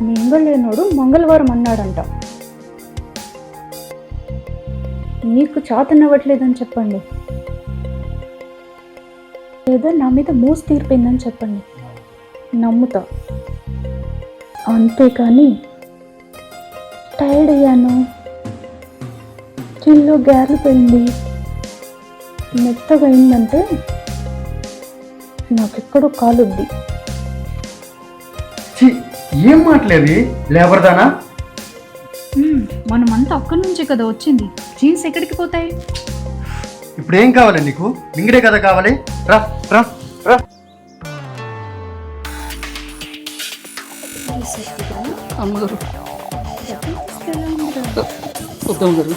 మింగలేనోడు మంగళవారం అన్నాడంట. నీకు చాతనవ్వట్లేదని చెప్పండి, లేదా నా మీద మోసు తీరిపోయిందని చెప్పండి, నమ్ముతా. అంతేకాని టైర్డ్ అయ్యాను, చిల్లో గ్యార్లు పోయింది, మెత్తగా అయిందంటే నాకెక్కడో కాలుద్ది. ఏం మాట్లాడి లేబర్దానా? మనమంతా అక్కడి నుంచే కదా వచ్చింది, జీన్స్ ఎక్కడికి పోతాయి? ఇప్పుడు ఏం కావాలి నీకు? మింగడే కదా కావాలి, రా రా రా. అమ్మగారు వద్దమ్మగారు.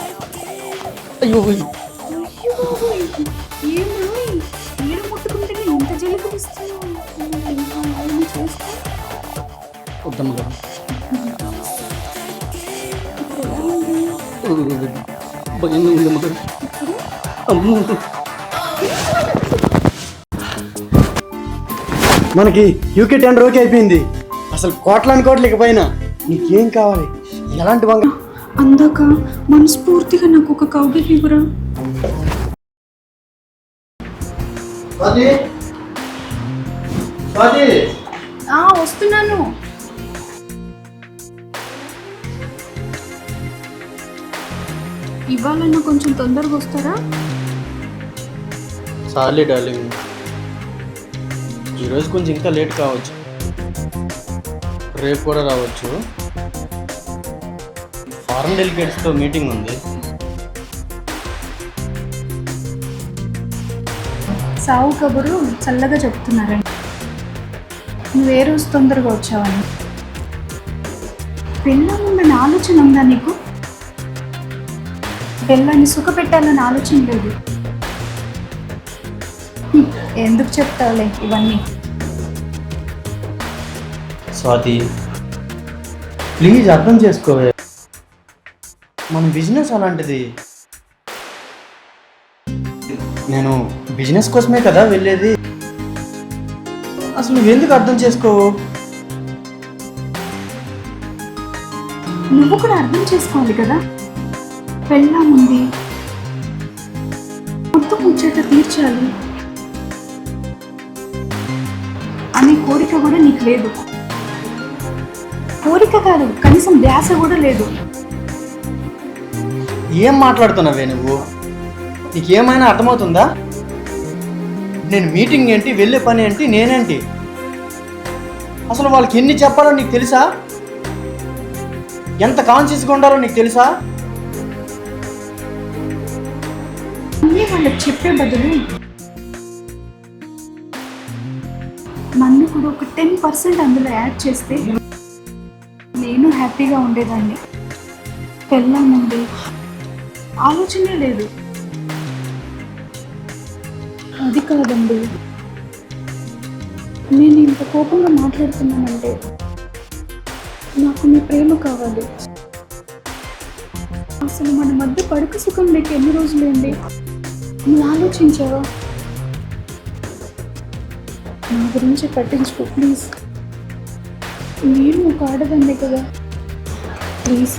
అయ్యో వద్దమ్మగారు. భయంగా ఉంది అమ్మగారు. అమ్మో మనకి యూకే టెండర్ ఓకే అయిపోయింది. అసలు కోట్లని కోట్లు ఇకపోయినా నీకేం కావాలి? ఎలాంటి వంగ అందాక మనస్ఫూర్తిగా నాకు ఒక కౌగిలి ఇవ్వరా? వస్తున్నాను. ఇవాళన్నా కొంచెం తొందరగా వస్తారా? సార్లీ డార్లింగ్, ఈరోజు కొంచెం ఇంకా లేట్ కావచ్చు, రేపు కూడా రావచ్చు. ఫారెన్ డెలిగేట్స్తో మీటింగ్ ఉంది. సావు కబురు చల్లగా చెప్తున్నారండి. నువ్వే రోజు తొందరగా వచ్చావని. పెళ్ళాలన్న ఆలోచన ఉందా నీకు? పెళ్ళాన్ని సుఖపెట్టాలన్న ఆలోచన లేదు. ఎందుకు చెప్తావులే ఇవన్నీ? స్వాతి ప్లీజ్ అర్థం చేసుకోవే, మన బిజినెస్ అలాంటిది. నేను బిజినెస్ కోసమే కదా వెళ్ళేది. అసలు నువ్వెందుకు అర్థం చేసుకోవు? నువ్వు కూడా అర్థం చేసుకోవాలి కదా. పెళ్ళాం ఉంది, మొత్తం ముచ్చట తీర్చాలి అనే కోరిక కూడా నీకు లేదు. కోరిక కాదు, కనీసం ధ్యాస కూడా లేదు. ఏం మాట్లాడుతున్నావే నువ్వు? నీకేమైనా అర్థమవుతుందా? నేను మీటింగ్ ఏంటి, వెళ్ళే పని ఏంటి, నేనేంటి? అసలు వాళ్ళకి ఎన్ని చెప్పాలో నీకు తెలుసా? ఎంత కాన్షియస్గా ఉండాలో నీకు తెలుసా? అన్నీ వాళ్ళకి చెప్పే బదులు నన్ను కూడా ఒక 10% అందులో యాడ్ చేస్తే నేను హ్యాపీగా ఉండేదాన్ని. పెళ్ళాముంది, ఆలోచనే లేదు. అది కాదండి, నేను ఇంత కోపంగా మాట్లాడుతున్నానంటే నాకు మీ ప్రేమ కావాలి. అసలు మన మధ్య పడక సుఖం లేక ఎన్ని రోజులేండి? నువ్వు ఆలోచించావా? నా గురించి పట్టించుకో ప్లీజ్. నేను ఒక ఆడదాన్నే కదా, ప్లీజ్.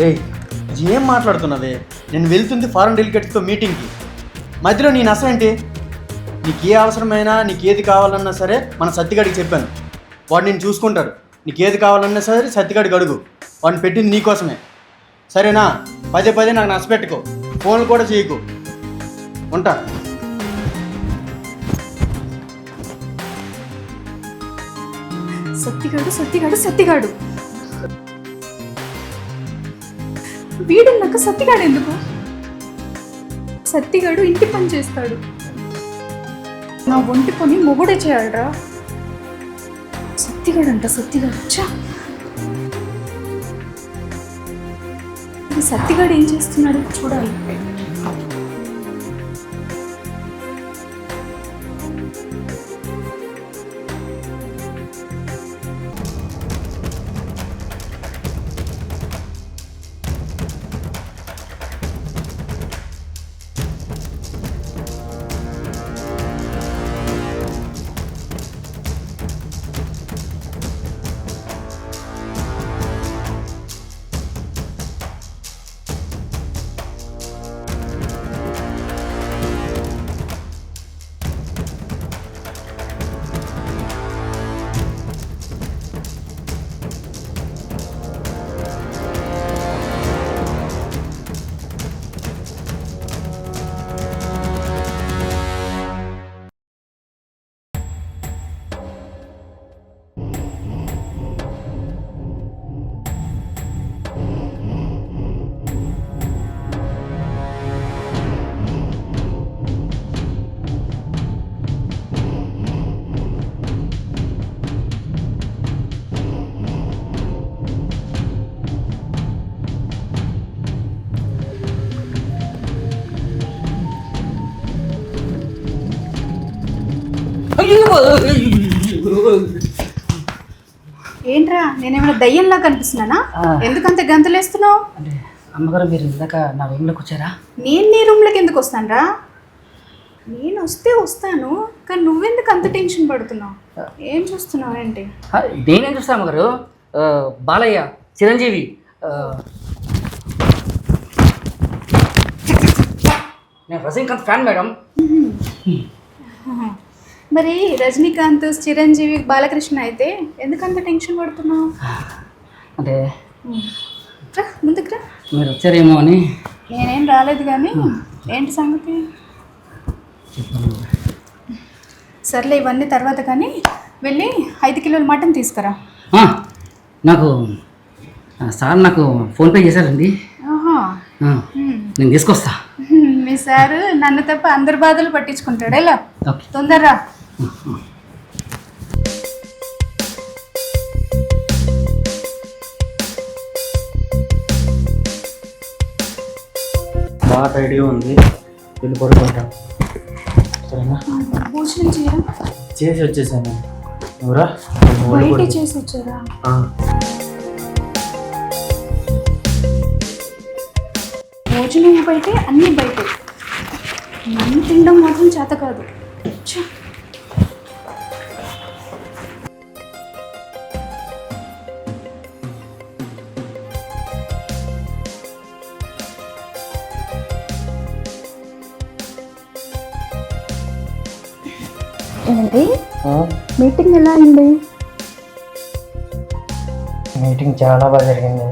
ఏయ్, ఏం మాట్లాడుతున్నావే? నేను వెళ్తుంది ఫారెన్ డెలిగేట్స్తో మీటింగ్కి, మధ్యలో నేను అసలేంటి? నీకు ఏ అవసరమైనా, నీకు ఏది కావాలన్నా సరే మన సత్తిగాడికి చెప్పాను, వాడు నేను చూసుకుంటాడు. నీకు ఏది కావాలన్నా సరే సత్తిగాడికి అడుగు, వాడిని పెట్టింది నీకోసమే. సరేనా? పదే పదే నాకు నచ్చపెట్టుకో, ఫోన్లు కూడా చేయకు. ఉంటా. సత్తిగాడు సత్తిగాడు సత్తిగాడు వీడున్నాక సత్తిగాడు ఎందుకు? సత్తిగాడు ఇంటి పని చేస్తాడు, నా ఒంటి పని మొగుడే చేయాలరా. సత్తిగాడు అంట, సత్తిగాడు. చా, సత్తిగాడు ఏం చేస్తున్నాడు చూడాలి. ఏంట్రా నేనేమైనా దయ్యంలా కనిపిస్తున్నానా? ఎందుకంత గంతులేస్తున్నావు? అంటే అమ్మగారు మీరు ఇందాక నా రూమ్లోకి వచ్చారా? నేను నీ రూమ్లోకి ఎందుకు వస్తానురా? నేను వస్తే వస్తాను, కానీ నువ్వెందుకు అంత టెన్షన్ పడుతున్నావు? ఏం చూస్తున్నావు ఏంటి? నేనేం చూస్తాను అమ్మగారు, బాలయ్య, చిరంజీవి, నేను రజనీకాంత్ ఫ్యాన్ మేడం. మరి రజనీకాంత్, చిరంజీవి, బాలకృష్ణ అయితే ఎందుకంత టెన్షన్ పడుతున్నావు? అంటే రా ముందుకు రా. మీరు వచ్చారేమో అని. నేనేం రాలేదు కానీ ఏంటి సంగతి? సర్లే ఇవన్నీ తర్వాత కానీ వెళ్ళి 5 కిలోల మటన్ తీసుకురా. నాకు సార్ నాకు ఫోన్పే చేశారండి. ఆహా, నేను తీసుకొస్తా. మీ సారు నన్ను తప్ప అందరి బాధలు పట్టించుకుంటాడు. ఎలా ఓకే, తొందరరా. బాగా ఐడియా ఉంది, వెళ్ళి పడుకుంటాం. సరేనా? భోజనం చేయరా? చేసి వచ్చేసాను. నువ్వురా. బయట చేసి వచ్చారా? భోజనం బయటే, అన్నీ బయటే. నన్ను తినడం మాత్రం చేత కాదు. ఛ! ఏంటి మీటింగ్ ఎలా అయింది? మీటింగ్ చాలా బాగా జరిగింది.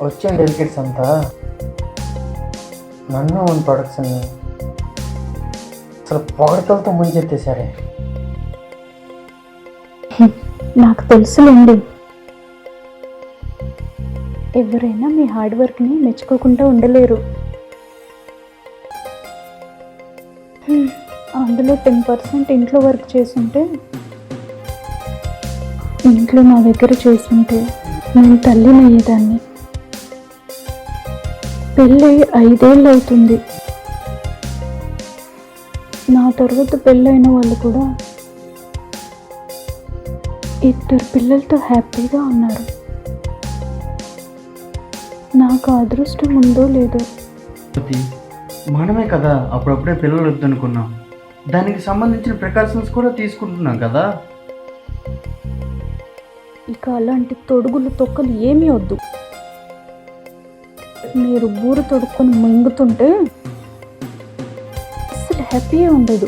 వచ్చిన డెలికేట్స్ అంతా నన్ను మన ప్రొడక్ట్స్ని అసలు పొగడతలతో ముంచెత్తేసారే. నాకు తెలుసులేండి, ఎవరైనా మీ హార్డ్ వర్క్ని మెచ్చుకోకుండా ఉండలేరు. అందులో 10% ఇంట్లో వర్క్ చేస్తుంటే, ఇంట్లో నా దగ్గర చేస్తుంటే నేను తల్లిని అయ్యేదాన్ని. పెళ్ళి 5 ఏళ్ళు అవుతుంది. నా తర్వాత పెళ్ళైన వాళ్ళు కూడా 2 పిల్లలతో హ్యాపీగా ఉన్నారు. నాకు అదృష్టం ఉందో లేదో. మనమే కదా అప్పుడప్పుడే పిల్లలు వద్దనుకున్నాం, దానికి సంబంధించిన ప్రికాషన్స్ కూడా తీసుకుంటున్నాం కదా. ఇక అలాంటి తొడుగులు తొక్కలు ఏమీ వద్దు. మీరు బూరు తొడుక్కొని మింగుతుంటే అసలు హ్యాపీగా ఉండదు.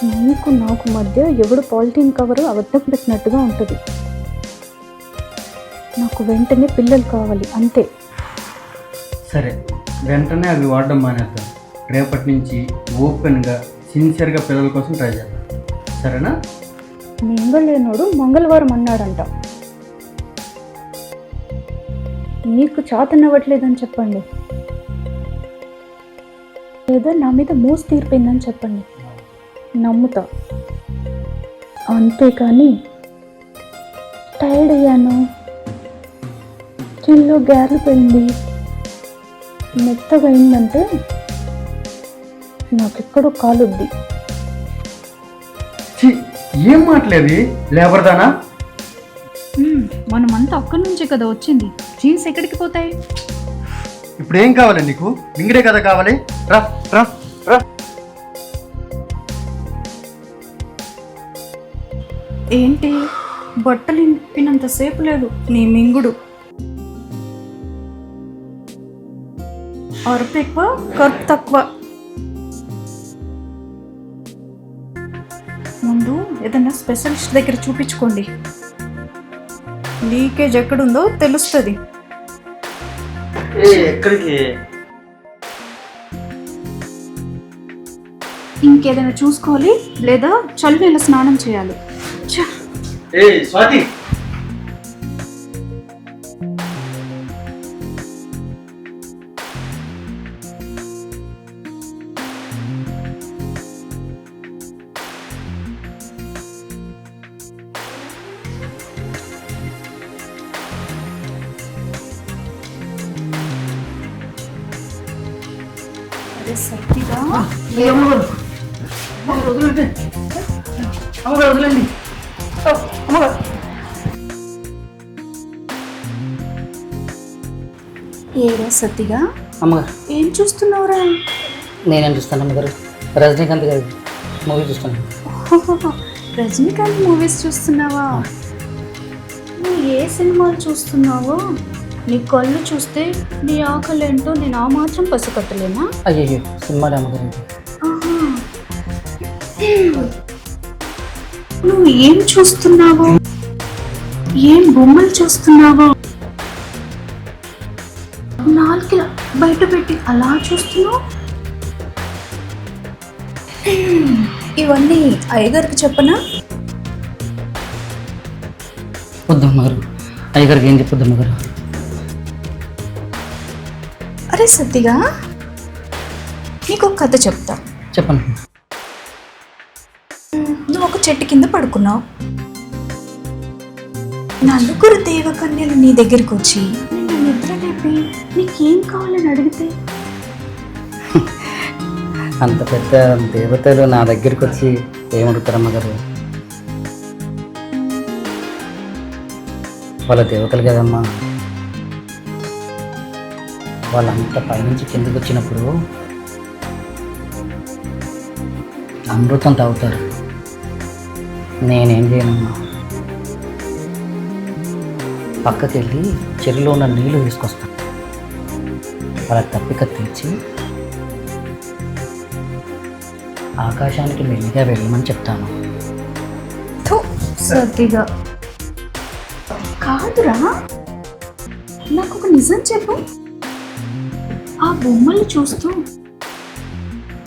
నీకు నాకు మధ్య ఎవడు పాలిథీన్ కవర్ అబద్ధం పెట్టినట్టుగా ఉంటుంది. నాకు వెంటనే పిల్లలు కావాలి, అంతే. సరే, వెంటనే అవి వాడడం మానేద్దాం. రేపటి నుంచి ఓపెన్గా సిన్సియర్గా పిల్లల కోసం ట్రై చేద్దాం. సరేనా? మింగలేనోడు మంగళవారం అన్నాడంట. నీకు చాతనవ్వట్లేదని చెప్పండి, లేదా నా మీద మోసు తీరిపోయిందని చెప్పండి, నమ్ముతా. అంతేకాని టైర్డ్ అయ్యాను, చిల్లో గ్యార్లు పోయింది, మెత్తగా అయిందంటే నాకెక్కడో కాలుద్ది. ఏం మాట్లేవి లేబర్ దానా? మనమంతా అక్కడి నుంచే కదా వచ్చింది, జీన్స్ ఎక్కడికి పోతాయి? ఇప్పుడు ఏం కావాలి నీకు? మింగిడే కదా కావాలి. రా రా రా. ఏంటి బట్టలు ఇంపినంత సేపు లేదు నీ మింగుడు. అరుపు ఎక్కువ, కరుపు తక్కువ. ముందు ఏదైనా స్పెషలిస్ట్ దగ్గర చూపించుకోండి, లీకేజ్ ఎక్కడుందో తెలుస్తుంది. ఎక్కడికి? ఇంకేదైనా చూసుకోవాలి, లేదా చలివేళ స్నానం చేయాలి. స్వాతి, సత్తిగా అమ్మగారు వదిలేండి. అమ్మగారు వదిలేండి. అమ్మగారు. ఏరా సత్తిగా, అమ్మగారు ఏం చూస్తున్నావురా? నేనేం చూస్తాను అమ్మగారు, రజనీకాంత్ గారి మూవీ చూస్తాను. రజనీకాంత్ మూవీస్ చూస్తున్నావా? నువ్వు ఏ సినిమాలు చూస్తున్నావో నీ కళ్ళు చూస్తే నీ ఆకలి ఏంటో నేను ఆ మాత్రం పసిగట్టలేనా? అయ్యయ్యో సినిమాలు అమ్మగారు. ఆహా. నువ్వు ఏం చూస్తున్నావో, ఏం బొమ్మలు చూస్తున్నావో నాలుగు బయట పెట్టి అలా చూస్తున్నావు. ఇవన్నీ అయ్యగారికి చెప్పనా? వద్దు అమ్మగారు, అయ్యగారికి ఏం చెప్పొద్దు అమ్మగారు. అరే సత్తిగా, నీకు ఒక కథ చెప్తా. చెప్పండి. నువ్వు ఒక చెట్టు కింద పడుకున్నావు. నలుగురు దేవకన్యలు నీ దగ్గరికి వచ్చి నిన్ను నిద్ర లేపి నీకేం కావాలని అడిగితే అంత పెద్ద దేవతలు నా దగ్గరికి వచ్చి ఏమడుగుతారు అమ్మగారు? వాళ్ళ దేవతలు కదమ్మా. వాళ్ళంతా పైనుంచి కిందకు వచ్చినప్పుడు అమృతం తాగుతారు. నేనేం చేయనమ్మా, పక్కకి వెళ్ళి చెరువులో ఉన్న నీళ్లు తీసుకొస్తాను. వాళ్ళ తప్పిక తెచ్చి ఆకాశానికి మెల్లిగా వెళ్ళమని చెప్తాను. థు, సత్తిగా కాదురా, నాకు ఒక నిజం చెప్పు. ఆ బొమ్మలు చూస్తూ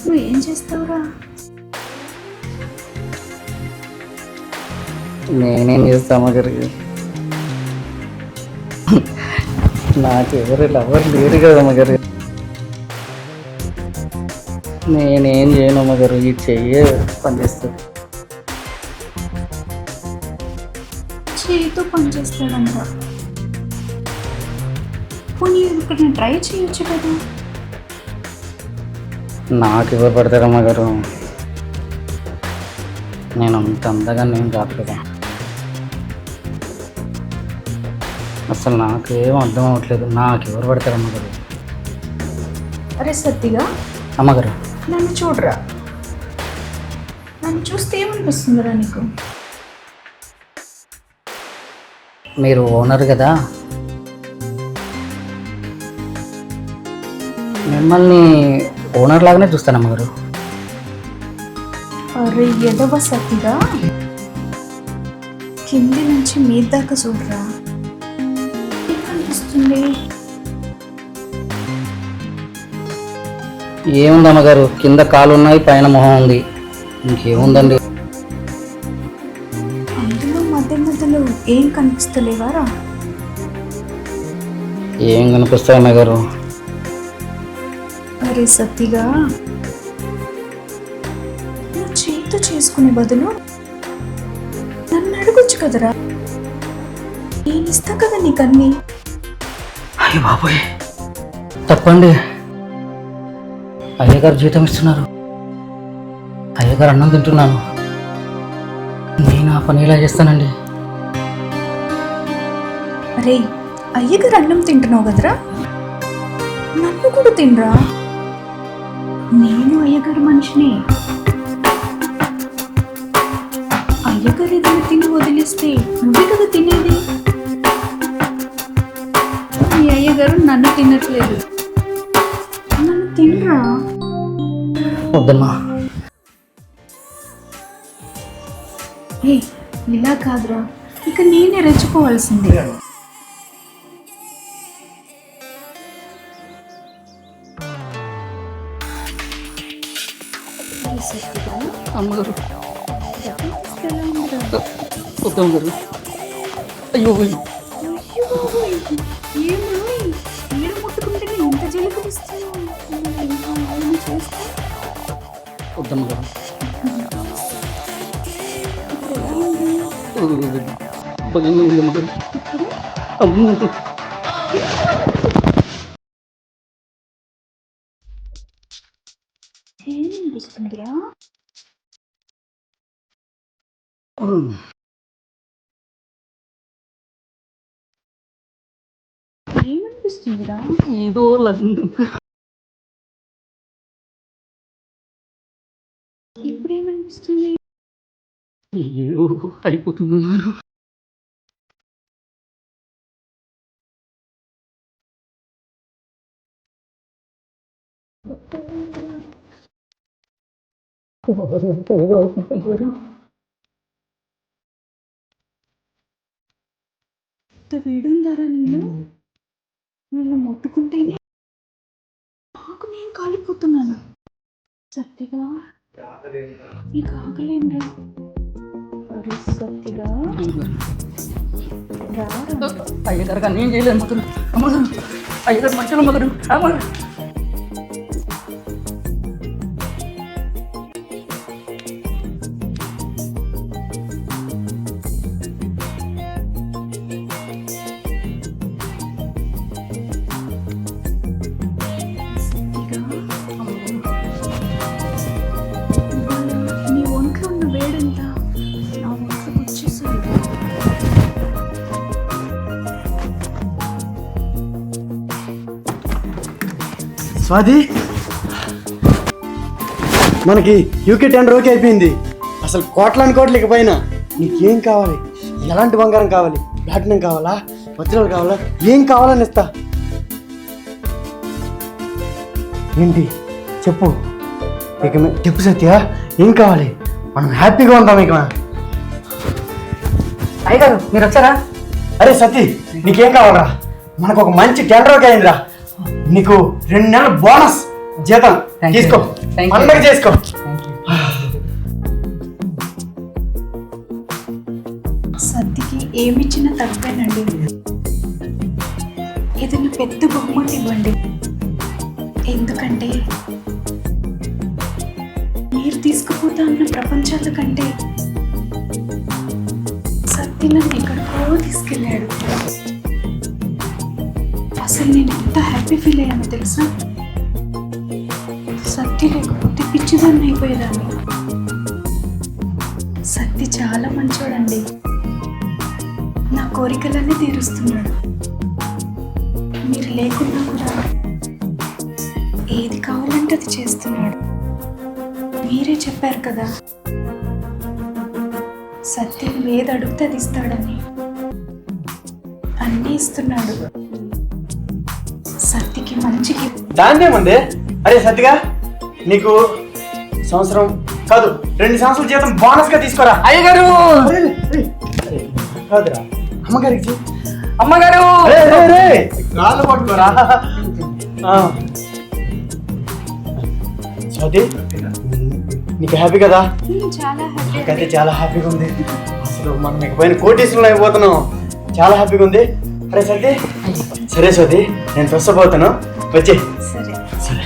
నువ్వు ఏం చేస్తావురా? నేనేం చేస్తా అమ్మగారు, నాకెవరు లవర్ లేరు కదా అమ్మగారు. నేనేం చేయను అమ్మగారు, ఈ చెయ్యే పనిచేస్తుంది. చేతితో పనిచేస్తాడంట. పోనీ ఇక్కడ ట్రై చేయొచ్చు కదా. నాకు ఎవరు పడతారు అమ్మగారు? నేను అంత అందగా నేను కాదు కదా. అసలు నాకేం అర్థం అవ్వట్లేదు, నాకు ఎవరు పడతారు అమ్మగారు? అరే సత్తిగా, అమ్మగారు నన్ను చూడరా. నన్ను చూస్తే ఏమనిపిస్తుందిరా నీకు? మీరు ఓనర్ కదా, మిమ్మల్ని ఓనర్ లాగానే చూస్తాను అమ్మగారు. అరే ఎదవ సత్తిగా, కింది నుంచి మీద దాకా చూడరా. ఏం కనిపిస్తుంది? ఏముంది అమ్మగారు, కింద కాలు ఉన్నాయి, పైన మొహం ఉంది, ఇంకేముందండి? అందులో మధ్య మధ్యలో ఏం కనిపిస్తలేవారా? ఏం కనిపిస్తాయి అమ్మగారు? అరే సత్తిగా, నువ్వు చేతితో చేసుకునే బదులు నన్ను అడగొచ్చు కదరా. నేను ఇస్తా కదా నీకన్నీ. అయ్య బాబోయ్, తప్పండి. అయ్యగారు జీతం ఇస్తున్నారు, అయ్యగారు అన్నం తింటున్నాను, నేను ఆ పని ఇలా చేస్తానండి? అరే అయ్యగారు అన్నం తింటున్నావు కదరా, నన్ను కూడా తినరా. నేను అయ్యగారు మనిషిని. అయ్యగారు ఏదైనా తిని వదిలేస్తే నువ్వే కదా తినేది. మీ అయ్యగారు నన్ను తినట్లేదు, నన్ను తినరా. వద్దమ్మా. ఏ ఇలా కాదురా, ఇక నేనే రెచ్చుకోవాల్సిందే. అమ్మగారు వద్దమ్మగారు. అయ్యో ఏడు ముట్టుకుంటేనే ఇంత జలుబునిస్తున్నావు. వద్దమ్మగారు. భయంగా ఉంది అమ్మగారు. అమ్మో. ఏమనిపిస్తుందిరా? ఏమనిపిస్తుందిరా? ఏదో ఇప్పుడు ఏమనిపిస్తుంది? ఏదో అయిపోతున్నాను. ఇంత వేడుందారా నేను ముట్టుకుంటేనే నాకు నేను కాలిపోతున్నాను. సత్తిగా నీకు ఆకలేంరా? అరే సత్తిగా రారా. అయ్యగారు కానీ ఏం చేయలేదు అమ్మగారు. అమ్మగారు అయ్యగారు మంచిగా అమ్మగారు. అమ్మగారు నీ ఒంట్లో ఉన్న వేడంతా నా ఒంట్లోకి వచ్చేసాయి. స్వాతి, మనకి యూకే టెండర్ ఓకే అయిపోయింది. అసలు కోట్లని కోట్లు ఇకపోయినా నీకేం కావాలి? ఎలాంటి బంగారం కావాలి? ప్లాటినం కావాలా, వజ్రాలు కావాలా, ఏం కావాలని ఇస్తా. ఏంటి చెప్పు, ఇక చెప్పు సత్య, ఏం కావాలి? మనం హ్యాపీగా ఉంటాం ఇక. అయ్యగారు మీరు వచ్చారా? అరే సతీ, నీకేం కావాలరా? మనకు ఒక మంచి టెండర్ ఓకే అయిందిరా. నీకు 2 నెలల బోనస్ జీతం Thank you. తీసుకో, Thank you. పండగ చేసుకో. సత్తికి ఏమిచ్చినా తప్పేనండి. ఏదైనా పెద్ద బహుమతి ఇవ్వండి. ఎందుకంటే మీరు తీసుకుపోతా అన్న ప్రపంచాల కంటే సత్తి నన్ను ఎక్కడికో తీసుకెళ్ళాడు. అసలు నేను ఎంత హ్యాపీ ఫీల్ అయ్యానో తెలుసా? సత్తి లేకపోతే పిచ్చిదాన్ని అయిపోయేదాన్ని. సత్తి చాలా మంచోడండి. నా కోరికలన్నీ తీరుస్తున్నాడు. మీరు లేకున్నా కూడా ఏది కావాలంటే అది చేస్తున్నాడు. మీరే చెప్పారు కదా, సత్యం ఏది అడిగితే అది ఇస్తాడని. అన్నీ ఇస్తున్నాడు. సత్యకి మంచి దాందేముంది? అరే సత్తిగా, నీకు సంవత్సరం కాదు 2 సంవత్సరాల జీతం బోనస్ గా తీసుకోరా. అయ్యగారు కాదురా, అమ్మగారికి. అమ్మగారు కాళ్ళు పట్టుకోరా. స్వాతి, నీకు హ్యాపీ కదా? చాలా హ్యాపీ. నాకైతే చాలా హ్యాపీగా ఉంది. అసలు మనం ఇకపైన కోటీశ్వరులు అయిపోతున్నాం. చాలా హ్యాపీగా ఉంది. అరే సత్తి, సరే స్వాతి, నేను ఫ్రెష్ అప్ అవుతాను, వచ్చే. సరే. సరే.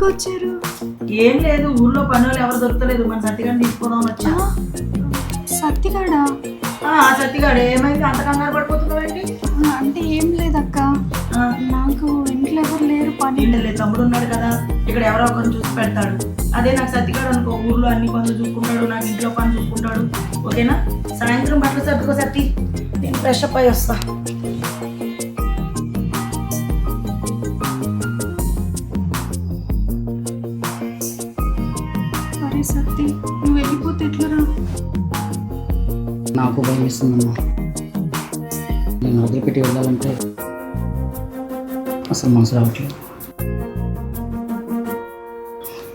వచ్చారు? ఏం లేదు, ఊర్లో పనులు ఎవరు దొరకలేదు, మన సత్తిగాడిని తీసుకోదాం వచ్చా. సత్తిగాడా? సత్తిగాడు ఏమైంది అంత కంగారు పడిపోతున్నావేంటి? అంటే ఏం లేదక్క, నాకు ఇంట్లో ఎవరు లేరు, పని లేదు, తమ్ముడు ఉన్నాడు కదా, ఇక్కడ ఎవరో ఒకరిని చూసి పెడతాడు. అదే నాకు సత్తిగాడు అనుకో, ఊర్లో అన్ని పనులు చూసుకుంటాడు, నాకు ఇంట్లో పని చూసుకుంటాడు. ఓకేనా? సాయంత్రం బట్టలు సర్దుకో సత్తి, నేను ఫ్రెష్ అప్ అయి వస్తా. అరే సత్తి, నువ్వు వెళ్ళిపోతే ఎట్లరా? నాకు భయం ఇస్తుందమ్మా. నేను వదిలిపెట్టి వెళ్ళాలంటే అసలు మనసు రావట్లేదు.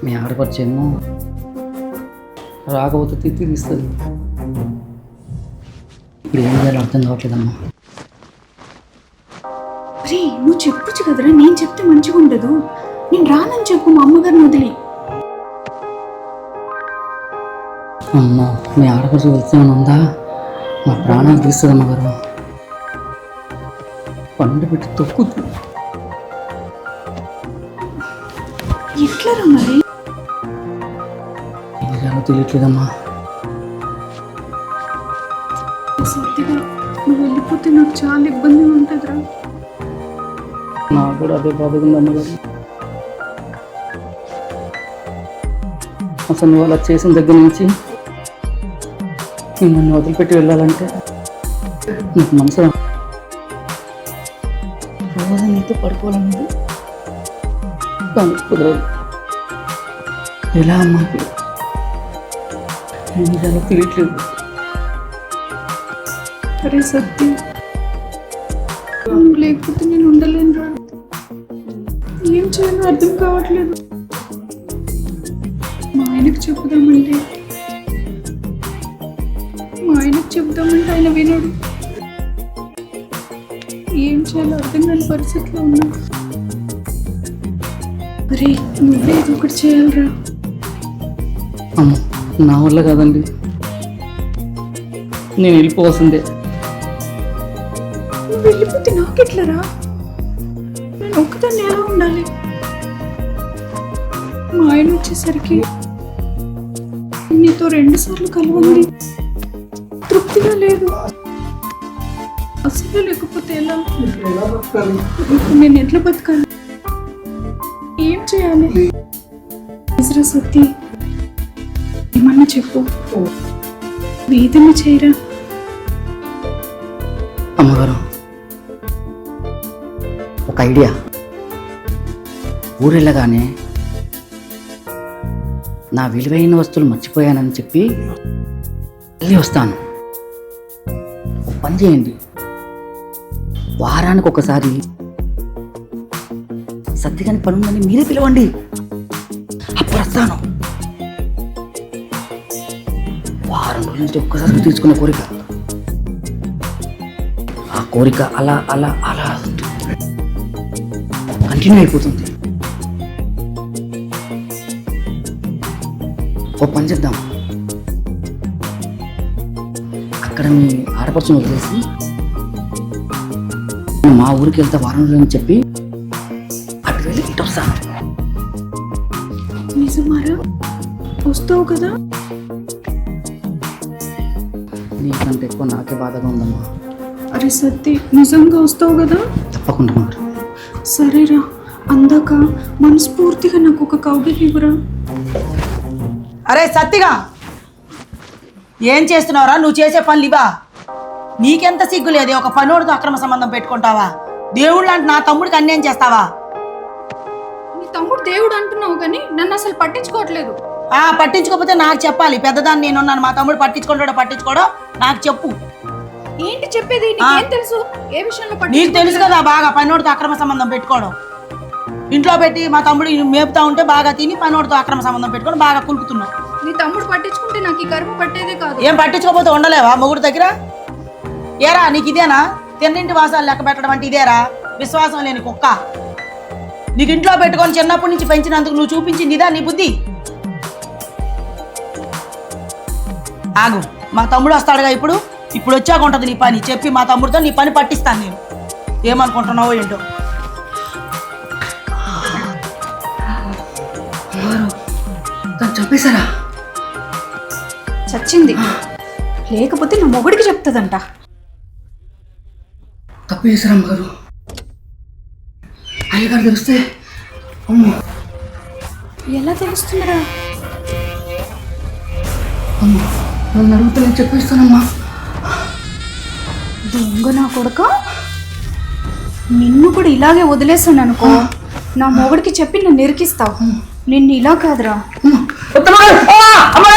మీ ఆడపడిచేమో రాకపోతే తిరిగి తీస్తుంది. ఇప్పుడు ఏం చేయాలో అర్థం కావట్లేదమ్మా. అరే నువ్వు చెప్పొచ్చు కదరా, నేను చెప్తే మంచిగా ఉండదు. నేను రానని చెప్పు మా అమ్మగారిని వదిలి. అమ్మో, మీ ఆడపడుచు వెళ్తాను ఉందా? మా ప్రాణాలు తీస్తుంది అమ్మగారు. పండు పెట్టి తొక్కుతుంది. ఎట్లరా మరి? ఏం చేయాలో తెలియట్లేదమ్మా. సత్తిగా నువ్వు వెళ్ళిపోతే నాకు చాలా ఇబ్బందిగా ఉంటుందిరా. నాకు కూడా అదే బాధగా ఉంది అమ్మగారు. అసలు నువ్వు అలా చేసిన దగ్గర నుంచి నేను నన్ను వదిలిపెట్టి వెళ్ళాలంటే నాకు మనసు రోజు నీతో పడుకోవాలన్నది కానీ కుదరదు. ఎలా అమ్మా ఇప్పుడు? ఏం చేయాలో తెలియట్లేదు. అరే సత్తి, నువ్వు లేకపోతే నేను ఉండలేనురా. ఏం చేయాలో అర్థం కావట్లేదు. మా ఆయనకు చెప్పుదామంటే ఆయన వినడు. ఏం చేయాలో అర్థం కాని పరిస్థితిలో ఉన్నా. అరే నువ్వే ఏదో ఒకటి చేయాలరా. అమ్మ, నా వల్ల కాదండి, నేను వెళ్ళిపోవాల్సిందే. నువ్వు వెళ్ళిపోతే నాకెట్లరా? నేను ఒక్కదాన్ని ఎలా ఉండాలి? మా ఆయన వచ్చేసరికి నీతో 2 సార్లు కలవండి, తృప్తిగా లేదు. అసలు లేకపోతే ఎలా? ఇప్పుడు నేను ఎట్లా బతకాలి? ఏం చేయాలి? నిజరా సత్తి, ఏమన్నా చెప్పు, వేదన చేయరా. అమ్మగారు, ఒక ఐడియా. ఊరెళ్ళగానే నా విలువైన వస్తువులు మర్చిపోయానని చెప్పి మళ్ళీ వస్తాను. ఒక పని చేయండి, వారానికి ఒకసారి సత్తిగాని పని ఉందని మీరే పిలవండి, అప్పుడు వస్తాను. వారం రోజుల నుంచి ఒక్కసారి తీసుకున్న కోరిక, ఆ కోరిక అలా అలా అలా కంటిన్యూ అయిపోతుంది. ఓ పని చేద్దాం, అక్కడ మీ ఆడపడుచుని వదిలేసి మా ఊరికి వెళ్తా వారం రోజులని చెప్పి అటు వెళ్ళి ఇటు వస్తాను. నిజమారా? వస్తావు కదా? నీకంటే ఎక్కువ నాకే బాధగా ఉందమ్మా. అరే సత్తి, నిజంగా వస్తావు కదా? తప్పకుండా మరి. సరేరా, అందాక మనస్ఫూర్తిగా నాకు ఒక కౌగిలి ఇవ్వరా. అరే సత్తిగా, ఏం చేస్తున్నావురా? నువ్వు చేసే పనులు ఇవా? నీకెంత సిగ్గు లేదే? ఒక పనోడితో అక్రమ సంబంధం పెట్టుకుంటావా? దేవుళ్ళు అంటే నా తమ్ముడికి అన్యాయం చేస్తావా? నీ తమ్ముడు దేవుడు అంటున్నావు కానీ నన్ను అసలు పట్టించుకోవట్లేదు. పట్టించుకోకపోతే నాకు చెప్పాలి. పెద్దదాన్ని నేనున్నాను. మా తమ్ముడు పట్టించుకోవడో నాకు చెప్పు. ఏంటి చెప్పేది? నీకేం తెలుసు? ఏ విషయంలో నీకు తెలుసు కదా బాగా, పనోడితో అక్రమ సంబంధం పెట్టుకోవడం. ఇంట్లో పెట్టి మా తమ్ముడు మేపుతా ఉంటే బాగా తిని పనోడితో అక్రమ సంబంధం పెట్టుకొని బాగా కులుకుతున్నావు. నీ తమ్ముడు పట్టించుకుంటే నాకు ఈ కర్మ పట్టేదే కాదు. ఏం పట్టించుకోకపోతే ఉండలేవా మొగుడు దగ్గర? ఏరా నీకు ఇదేనా? తిన్నింటి వాసాలు లెక్క పెట్టడం అంటే ఇదేరా? విశ్వాసం లేని కుక్క. నీకు ఇంట్లో పెట్టుకొని చిన్నప్పటి నుంచి పెంచినందుకు నువ్వు చూపించింది ఇదా నీ బుద్ధి? ఆగు, మా తమ్ముడు వస్తాడుగా ఇప్పుడు వచ్చాక ఉంటుంది నీ పని. చెప్పి మా తమ్ముడితో నీ పని పట్టిస్తాను నేను. ఏమనుకుంటున్నావో ఏంటో. చంపేశారా? చచ్చింది, లేకపోతే నా మొగుడికి చెప్తుందంట. తప్పు చేశారు అమ్మగారు. అయ్యగారు తెలిస్తే అమ్మో. ఎలా తెలుస్తుందిరా? అమ్మో, నన్ను అడిగితే నేను చెప్పేస్తానమ్మా. దొంగ నా కొడుక, నిన్ను కూడా ఇలాగే వదిలేసాను అనుకో, నా మొగుడికి చెప్పి నన్ను ఇరికిస్తావు. నిన్ను ఇలా కాదురా.